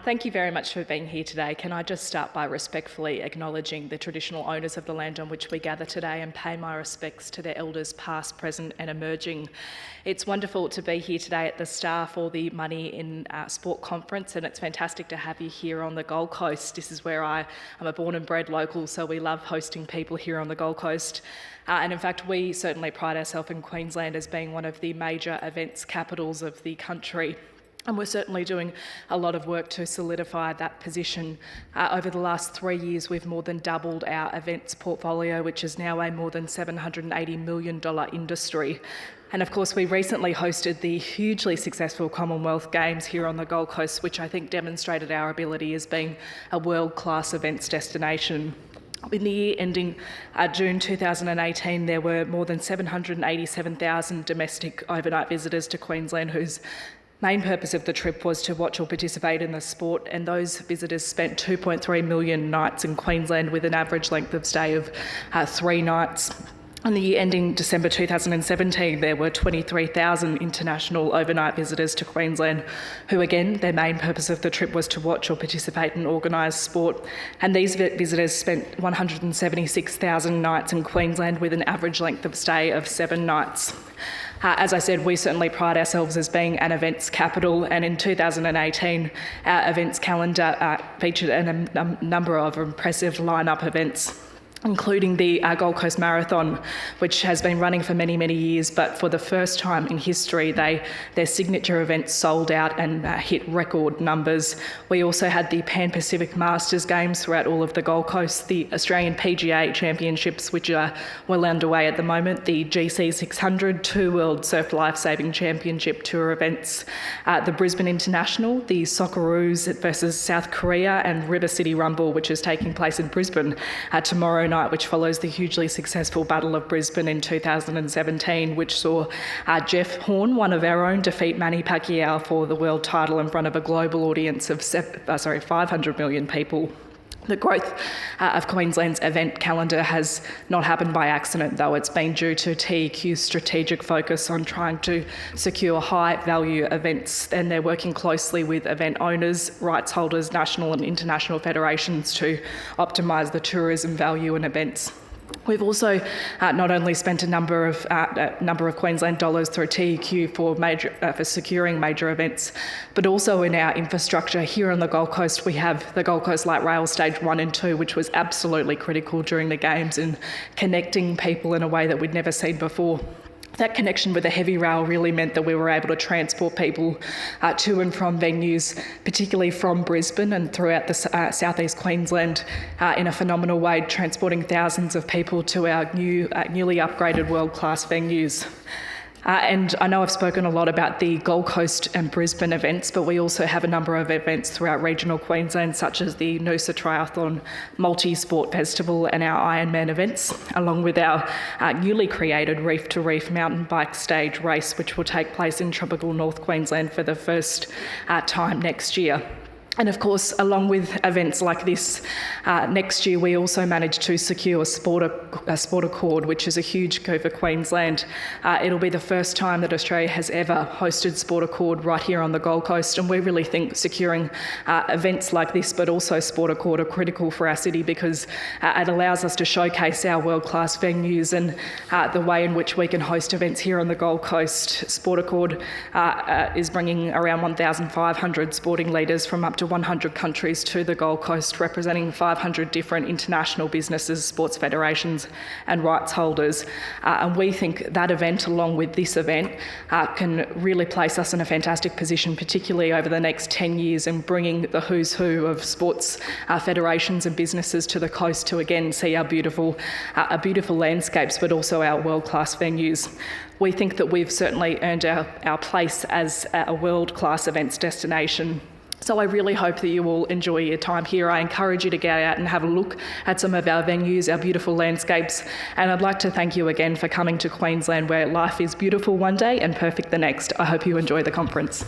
Thank you very much for being here today. Can I just start by respectfully acknowledging the traditional owners of the land on which we gather today and pay my respects to their elders past, present and emerging. It's wonderful to be here today at the Star for the Money in Sport Conference, and it's fantastic to have you here on the Gold Coast. This is where I'm a born and bred local, so we love hosting people here on the Gold Coast. And in fact, we certainly pride ourselves in Queensland as being one of the major events capitals of the country. And we're certainly doing a lot of work to solidify that position. Over the last 3 years, we've more than doubled our events portfolio, which is now a more than $780 million industry. And of course, we recently hosted the hugely successful Commonwealth Games here on the Gold Coast, which I think demonstrated our ability as being a world-class events destination. In the year ending June 2018, there were more than 787,000 domestic overnight visitors to Queensland whose main purpose of the trip was to watch or participate in the sport, and those visitors spent 2.3 million nights in Queensland with an average length of stay of 3 nights. In the year ending December 2017, there were 23,000 international overnight visitors to Queensland who, again, their main purpose of the trip was to watch or participate in organised sport. And these visitors spent 176,000 nights in Queensland with an average length of stay of 7 nights. As I said, we certainly pride ourselves as being an events capital, and in 2018, our events calendar featured a number of impressive line-up events, including the Gold Coast Marathon, which has been running for many, many years, but for the first time in history, their signature events sold out and hit record numbers. We also had the Pan-Pacific Masters Games throughout all of the Gold Coast, the Australian PGA Championships, which are well underway at the moment, the GC 600, 2 World Surf Lifesaving Championship Tour events, the Brisbane International, the Socceroos versus South Korea, and River City Rumble, which is taking place in Brisbane tomorrow night, which follows the hugely successful Battle of Brisbane in 2017, which saw Jeff Horn, one of our own, defeat Manny Pacquiao for the world title in front of a global audience of 500 million people. The growth of Queensland's event calendar has not happened by accident, though. It's been due to TEQ's strategic focus on trying to secure high-value events, and they're working closely with event owners, rights holders, national and international federations to optimise the tourism value in events. We've also not only spent a number of Queensland dollars through TEQ for securing major events, but also in our infrastructure here on the Gold Coast. We have the Gold Coast Light Rail Stage 1 and 2, which was absolutely critical during the Games in connecting people in a way that we'd never seen before. That connection with the heavy rail really meant that we were able to transport people to and from venues, particularly from Brisbane and throughout the southeast Queensland in a phenomenal way, transporting thousands of people to our newly upgraded world-class venues. And I know I've spoken a lot about the Gold Coast and Brisbane events, but we also have a number of events throughout regional Queensland, such as the Noosa Triathlon Multi-Sport Festival and our Ironman events, along with our newly created Reef to Reef mountain bike stage race, which will take place in tropical North Queensland for the first time next year. And of course, along with events like this, next year we also managed to secure a sport accord, which is a huge coup for Queensland. It'll be the first time that Australia has ever hosted sport accord right here on the Gold Coast, and we really think securing events like this, but also sport accord, are critical for our city because it allows us to showcase our world-class venues and the way in which we can host events here on the Gold Coast. Sport accord is bringing around 1,500 sporting leaders from up to 100 countries to the Gold Coast, representing 500 different international businesses, sports federations and rights holders. And we think that event, along with this event, can really place us in a fantastic position, particularly over the next 10 years, in bringing the who's who of sports federations and businesses to the coast to again see our beautiful landscapes, but also our world-class venues. We think that we've certainly earned our place as a world-class events destination. So I really hope that you will enjoy your time here. I encourage you to get out and have a look at some of our venues, our beautiful landscapes. And I'd like to thank you again for coming to Queensland, where life is beautiful one day and perfect the next. I hope you enjoy the conference.